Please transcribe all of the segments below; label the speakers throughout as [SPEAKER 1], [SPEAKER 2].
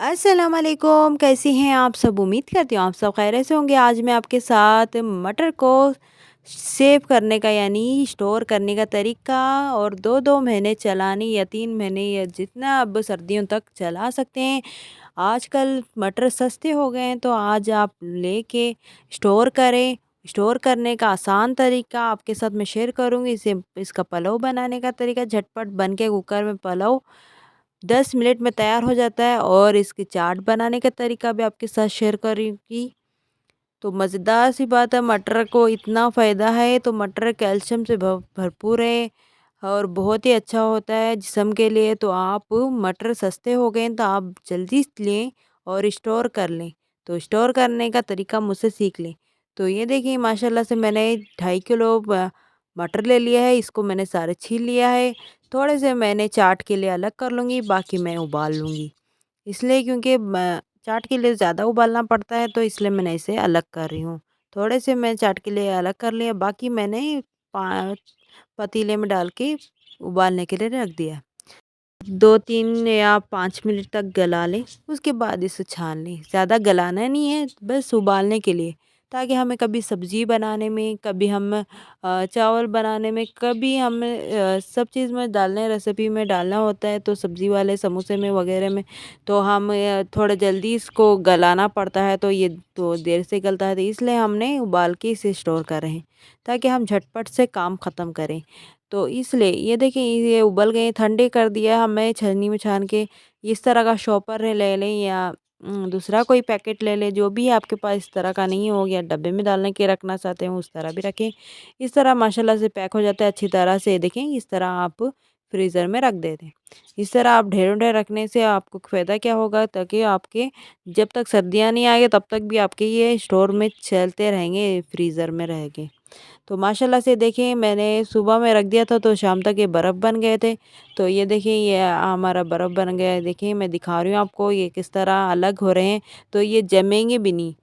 [SPEAKER 1] अस्सलाम वालेकुम, कैसी हैं आप सब? उम्मीद करती हूँ आप सब खैरियत से होंगे। आज मैं आपके साथ मटर को सेव करने का यानी स्टोर करने का तरीका और 2-2 महीने चलाने या 3 महीने या जितना अब सर्दियों तक चला सकते हैं। आजकल मटर सस्ते हो गए हैं, तो आज आप लेके स्टोर करें। स्टोर करने का आसान तरीका आपके साथ मैं शेयर करूँगी। इसे इसका पुलाव बनाने का तरीका झटपट बन के कुकर में पुलाव 10 मिनट में तैयार हो जाता है और इसकी चाट बनाने का तरीका भी आपके साथ शेयर करूँगी। तो मज़ेदार सी बात है, मटर को इतना फ़ायदा है, तो मटर कैल्शियम से भरपूर है और बहुत ही अच्छा होता है जिस्म के लिए। तो आप मटर सस्ते हो गए हैं, तो आप जल्दी लें और स्टोर कर लें। तो स्टोर करने का तरीका मुझसे सीख लें। तो ये देखिए माशाल्लाह से मैंने 2.5 किलो मटर ले लिया है, इसको मैंने सारे छील लिया है। थोड़े से मैंने चाट के लिए अलग कर लूँगी, बाकी मैं उबाल लूँगी। इसलिए क्योंकि चाट के लिए ज़्यादा उबालना पड़ता है, तो इसलिए मैंने इसे अलग कर रही हूँ। थोड़े से मैं चाट के लिए अलग कर लिया, बाकी मैंने पा पतीले में डाल के उबालने के लिए रख दिया। 2-3 या 5 मिनट तक गला लें, उसके बाद इसे छान लें। ज़्यादा गलाना नहीं है, बस उबालने के लिए, ताकि हमें कभी सब्ज़ी बनाने में, कभी हम चावल बनाने में, कभी हमें सब चीज़ में डालने रेसिपी में डालना होता है, तो सब्ज़ी वाले समोसे में वग़ैरह में, तो हम थोड़ा जल्दी इसको गलाना पड़ता है, तो ये तो देर से गलता है, तो इसलिए हमने उबाल के इसे स्टोर कर रहे हैं, ताकि हम झटपट से काम ख़त्म करें। तो इसलिए ये देखिए ये उबल गए, ठंडे कर दिया हमें छन्नी में छान के। इस तरह का शॉपर ले लें या दूसरा कोई पैकेट ले लें, जो भी आपके पास इस तरह का नहीं हो या डब्बे में डालने के रखना चाहते हैं उस तरह भी रखें। इस तरह माशाल्लाह से पैक हो जाता है अच्छी तरह से। देखें इस तरह आप फ्रीज़र में रख देते हैं। इस तरह आप ढेरों-ढेर रखने से आपको फ़ायदा क्या होगा, ताकि आपके जब तक सर्दियाँ नहीं आएगी तब तक भी आपके ये स्टोर में चलते रहेंगे, फ्रीज़र में रहेंगे। तो माशाल्लाह से देखिए मैंने सुबह में रख दिया था, तो शाम तक ये बर्फ़ बन गए थे। तो ये देखिए ये हमारा बर्फ़ बन गया है। देखिए मैं दिखा रही हूँ आपको ये किस तरह अलग हो रहे हैं, तो ये जमेंगे भी नहीं।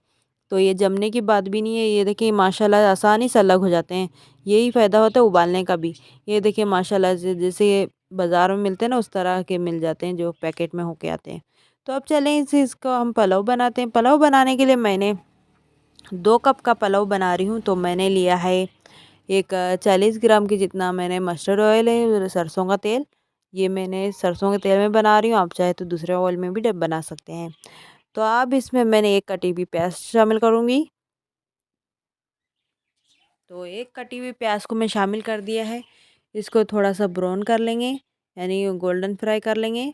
[SPEAKER 1] तो ये जमने की बात भी नहीं है। ये देखिए माशाल्लाह आसानी से अलग हो जाते हैं। यही फ़ायदा होता है उबालने का भी। ये देखिए माशाल्लाह से जैसे बाज़ार में मिलते हैं ना, उस तरह के मिल जाते हैं जो पैकेट में होके आते हैं। तो अब चलें इसको हम पुलाव बनाते हैं। पुलाव बनाने के लिए मैंने 2 कप का पुलाव बना रही हूँ, तो मैंने लिया है एक 40 ग्राम के जितना मैंने मस्टर्ड ऑयल है, सरसों का तेल। ये मैंने सरसों के तेल में बना रही हूँ, आप चाहे तो दूसरे ऑयल में भी बना सकते हैं। तो अब इसमें मैंने एक कटी हुई प्याज शामिल करूँगी। तो एक कटी हुई प्याज को मैं शामिल कर दिया है। इसको थोड़ा सा ब्राउन कर लेंगे, यानी गोल्डन फ्राई कर लेंगे।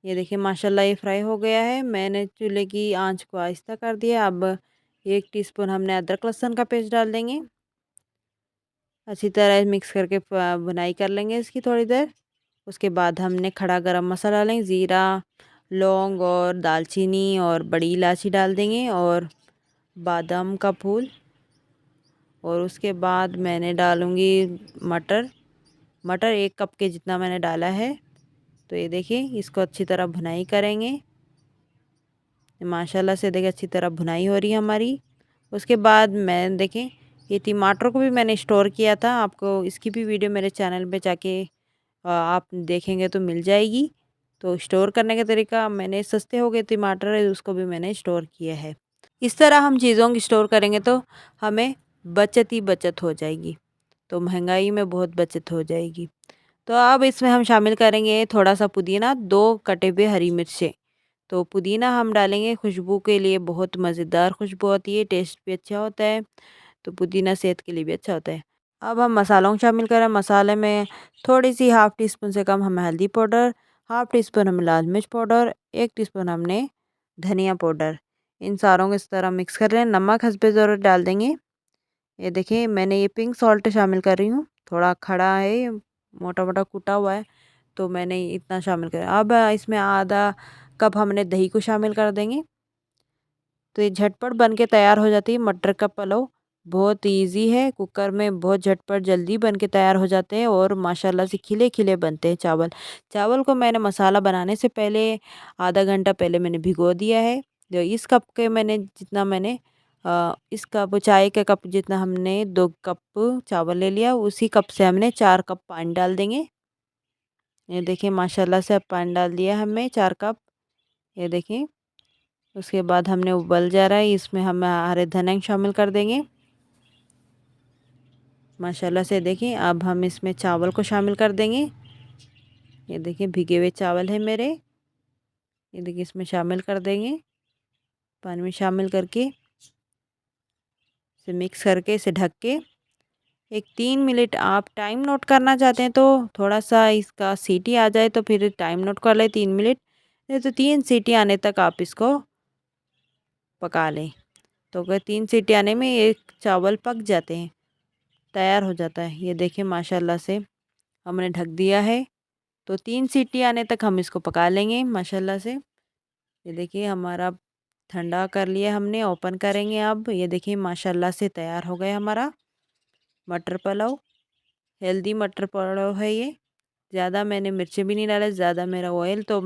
[SPEAKER 1] ये देखिए माशाल्लाह ये फ्राई हो गया है। मैंने चूल्हे की आंच को आहिस्ता कर दिया। अब 1 टीस्पून हमने अदरक लहसुन का पेस्ट डाल देंगे। अच्छी तरह मिक्स करके भुनाई कर लेंगे इसकी थोड़ी देर। उसके बाद हमने खड़ा गरम मसाला डालेंगे, ज़ीरा, लौंग और दालचीनी और बड़ी इलायची डाल देंगे और बादाम का फूल। और उसके बाद मैंने डालूँगी मटर। मटर 1 कप के जितना मैंने डाला है। तो ये देखिए इसको अच्छी तरह भुनाई करेंगे। माशाल्लाह से देखिए अच्छी तरह भुनाई हो रही है हमारी। उसके बाद मैं देखें ये टमाटर को भी मैंने स्टोर किया था, आपको इसकी भी वीडियो मेरे चैनल पे जाके आप देखेंगे तो मिल जाएगी। तो स्टोर करने का तरीका, मैंने सस्ते हो गए टमाटर है उसको भी मैंने स्टोर किया है। इस तरह हम चीज़ों की स्टोर करेंगे तो हमें बचत ही बचत हो जाएगी। तो महंगाई में बहुत बचत हो जाएगी। तो अब इसमें हम शामिल करेंगे थोड़ा सा पुदीना, 2 कटे हुए हरी मिर्चें। तो पुदीना हम डालेंगे खुशबू के लिए, बहुत मज़ेदार खुशबू होती है, टेस्ट भी अच्छा होता है। तो पुदीना सेहत के लिए भी अच्छा होता है। अब हम मसालों को शामिल करें। मसाले में थोड़ी सी हाफ़ टी स्पून से कम हम हल्दी पाउडर, हाफ़ टी स्पून हम लाल मिर्च पाउडर, 1 टीस्पून हमने धनिया पाउडर, इन सारों को इस तरह मिक्स कर लें। नमक हस्बे ज़रूरत डाल देंगे। ये देखिए मैंने ये पिंक सॉल्ट शामिल कर रही हूँ, थोड़ा खड़ा है ये, मोटा-मोटा कूटा हुआ है, तो मैंने इतना शामिल करा। अब इसमें आधा कप हमने दही को शामिल कर देंगे। तो ये झटपट बन के तैयार हो जाती है मटर का पुलाव। बहुत इजी है, कुकर में बहुत झटपट जल्दी बन के तैयार हो जाते हैं और माशाल्लाह से खिले-खिले बनते हैं चावल। चावल को मैंने मसाला बनाने से पहले आधा घंटा पहले मैंने भिगो दिया है। जो इस कप के मैंने जितना मैंने इस कप चाय के कप जितना हमने 2 कप चावल ले लिया, उसी कप से हमने 4 कप पानी डाल देंगे। ये देखिए माशाल्लाह से अब पानी डाल दिया हमने 4 कप। ये देखिए। उसके बाद हमने उबल जा रहा है, इसमें हम हरे धनिया शामिल कर देंगे माशाल्लाह से। देखिए अब हम इसमें चावल को शामिल कर देंगे। ये देखिए भीगे हुए चावल है मेरे, ये देखिए इसमें शामिल कर देंगे। पानी में शामिल करके इसे मिक्स करके इसे ढक के एक 3 मिनट, आप टाइम नोट करना चाहते हैं तो थोड़ा सा इसका सीटी आ जाए तो फिर टाइम नोट कर ले 3 मिनट, नहीं तो 3 सीटी आने तक आप इसको पका लें। तो अगर 3 सीटी आने में एक चावल पक जाते हैं, तैयार हो जाता है। ये देखिए माशाल्लाह से हमने ढक दिया है, तो 3 सीटी आने तक हम इसको पका लेंगे माशाल्लाह से। ये देखिए हमारा ठंडा कर लिया हमने, ओपन करेंगे अब। ये देखिए माशाल्लाह से तैयार हो गया हमारा मटर पुलाव। हेल्दी मटर पुलाव है ये। ज़्यादा मैंने मिर्ची भी नहीं डाला, ज़्यादा मेरा ऑयल तो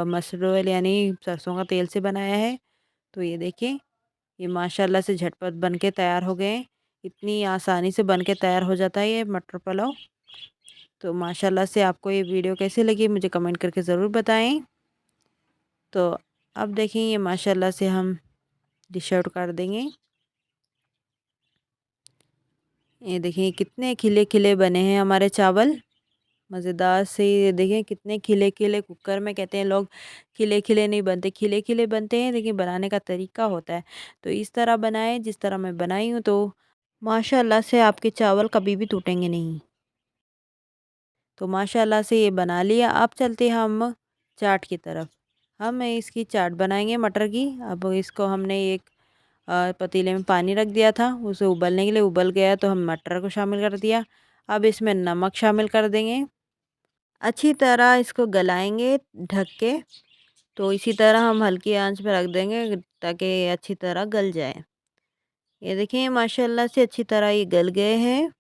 [SPEAKER 1] मस्टर्ड ऑयल यानी सरसों का तेल से बनाया है। तो ये देखिए ये माशाल्लाह से झटपट बन के तैयार हो गए। इतनी आसानी से बन के तैयार हो जाता है ये मटर पुलाव। तो माशाल्लाह से आपको ये वीडियो कैसी लगी मुझे कमेंट करके ज़रूर बताएं। तो अब देखें ये माशाल्लाह से हम डिश आउट कर देंगे। ये देखिए कितने खिले खिले बने हैं हमारे चावल, मज़ेदार से। ये देखें कितने खिले खिले, कुकर में कहते हैं लोग खिले खिले नहीं बनते, खिले खिले बनते हैं, लेकिन बनाने का तरीका होता है। तो इस तरह बनाएं जिस तरह मैं बनाई हूँ, तो माशाल्लाह से आपके चावल कभी भी टूटेंगे नहीं। तो माशाल्लाह से ये बना लिया। अब चलते हैं हम चाट की तरफ। हम इसकी चाट बनाएंगे मटर की। अब इसको हमने एक पतीले में पानी रख दिया था, उसे उबलने के लिए। उबल गया तो हम मटर को शामिल कर दिया। अब इसमें नमक शामिल कर देंगे, अच्छी तरह इसको गलाएंगे ढक के। तो इसी तरह हम हल्की आंच पे रख देंगे ताकि ये अच्छी तरह गल जाए। ये देखिए माशाल्लाह से अच्छी तरह ये गल गए हैं।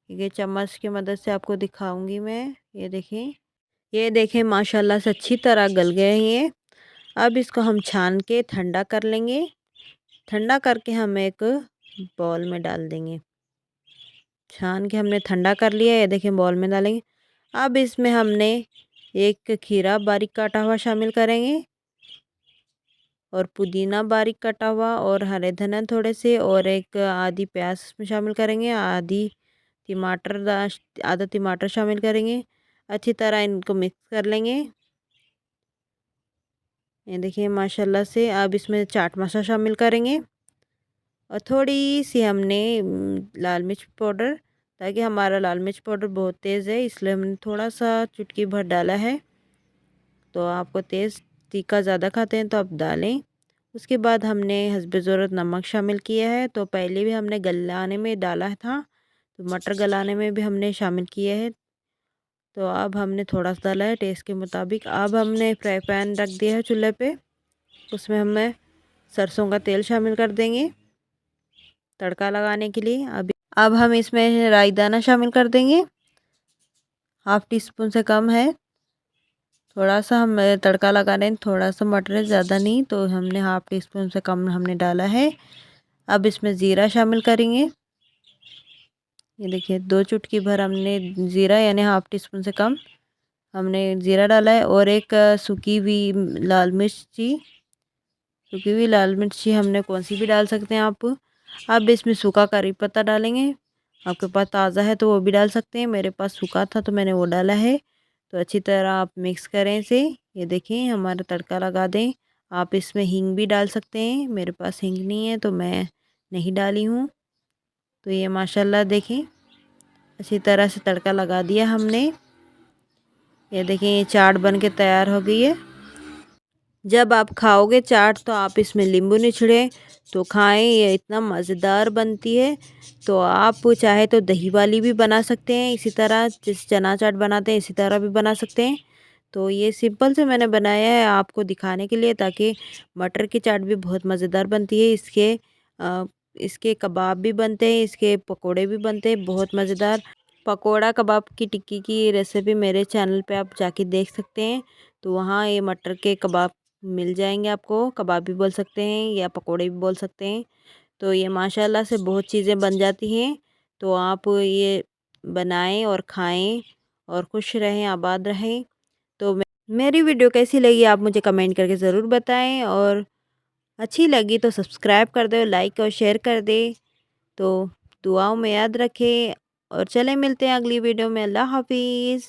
[SPEAKER 1] ये चम्मच की मदद से आपको दिखाऊंगी मैं। ये देखें माशाल्लाह से अच्छी तरह गल गए हैं ये। अब इसको हम छान के ठंडा कर लेंगे। ठंडा करके हम एक बॉल में डाल देंगे। छान के हमने ठंडा कर लिया, ये देखें बॉल में डालेंगे। अब इसमें हमने एक खीरा बारीक काटा हुआ शामिल करेंगे, और पुदीना बारीक कटा हुआ, और हरे धनिया थोड़े से, और एक आधी प्याज इसमें शामिल करेंगे, टमाटर आधा टमाटर शामिल करेंगे। अच्छी तरह इनको मिक्स कर लेंगे। ये देखिए माशाल्लाह से। अब इसमें चाट मसाला शामिल करेंगे, और थोड़ी सी हमने लाल मिर्च पाउडर, ताकि हमारा लाल मिर्च पाउडर बहुत तेज़ है इसलिए हमने थोड़ा सा चुटकी भर डाला है। तो आपको तेज़ तीखा ज़्यादा खाते हैं तो आप डालें। उसके बाद हमने हस्बे ज़रूरत नमक शामिल किया है। तो पहले भी हमने गलाने में डाला था, तो मटर गलाने में भी हमने शामिल किया है। तो अब हमने थोड़ा सा डाला है टेस्ट के मुताबिक। अब हमने फ्राई पैन रख दिया है चूल्हे पे, उसमें हमें सरसों का तेल शामिल कर देंगे तड़का लगाने के लिए। अब हम इसमें राई दाना शामिल कर देंगे, 1/2 टीस्पून से कम है। थोड़ा सा हम तड़का लगा रहे हैं, थोड़ा सा मटर है, ज़्यादा नहीं, तो हमने 1/2 टीस्पून से कम हमने डाला है। अब इसमें ज़ीरा शामिल करेंगे। ये देखिए 2 चुटकी भर हमने ज़ीरा यानी 1/2 टीस्पून से कम हमने ज़ीरा डाला है, और एक सूखी हुई लाल मिर्ची, हमने कौन सी भी डाल सकते हैं आप। अब इसमें सूखा करी पत्ता डालेंगे, आपके पास ताज़ा है तो वो भी डाल सकते हैं, मेरे पास सूखा था तो मैंने वो डाला है। तो अच्छी तरह आप मिक्स करें इसे। ये देखें हमारा तड़का लगा दें। आप इसमें हींग भी डाल सकते हैं, मेरे पास हींग नहीं है तो मैं नहीं डाली हूँ। तो ये माशाल्लाह देखें अच्छी तरह से तड़का लगा दिया हमने। ये देखें ये चाट बन के तैयार हो गई है। जब आप खाओगे चाट तो आप इसमें नींबू निचड़ें तो खाएं, ये इतना मज़ेदार बनती है। तो आप चाहे तो दही वाली भी बना सकते हैं, इसी तरह जिस चना चाट बनाते हैं इसी तरह भी बना सकते हैं। तो ये सिंपल से मैंने बनाया है आपको दिखाने के लिए, ताकि मटर की चाट भी बहुत मज़ेदार बनती है। अ, इसके कबाब भी बनते हैं, इसके पकोड़े भी बनते हैं बहुत मज़ेदार। पकोड़ा कबाब की टिक्की की रेसिपी मेरे चैनल पे आप जाके देख सकते हैं। तो वहाँ ये मटर के कबाब मिल जाएंगे आपको, कबाब भी बोल सकते हैं या पकोड़े भी बोल सकते हैं। तो ये माशाल्लाह से बहुत चीज़ें बन जाती हैं। तो आप ये बनाएं और खाएं और खुश रहें, आबाद रहें। तो मेरी वीडियो कैसी लगी आप मुझे कमेंट करके ज़रूर बताएं, और अच्छी लगी तो सब्सक्राइब कर दो, लाइक और शेयर कर दे। तो दुआओं में याद रखें, और चले मिलते हैं अगली वीडियो में। अल्लाह हाफिज़।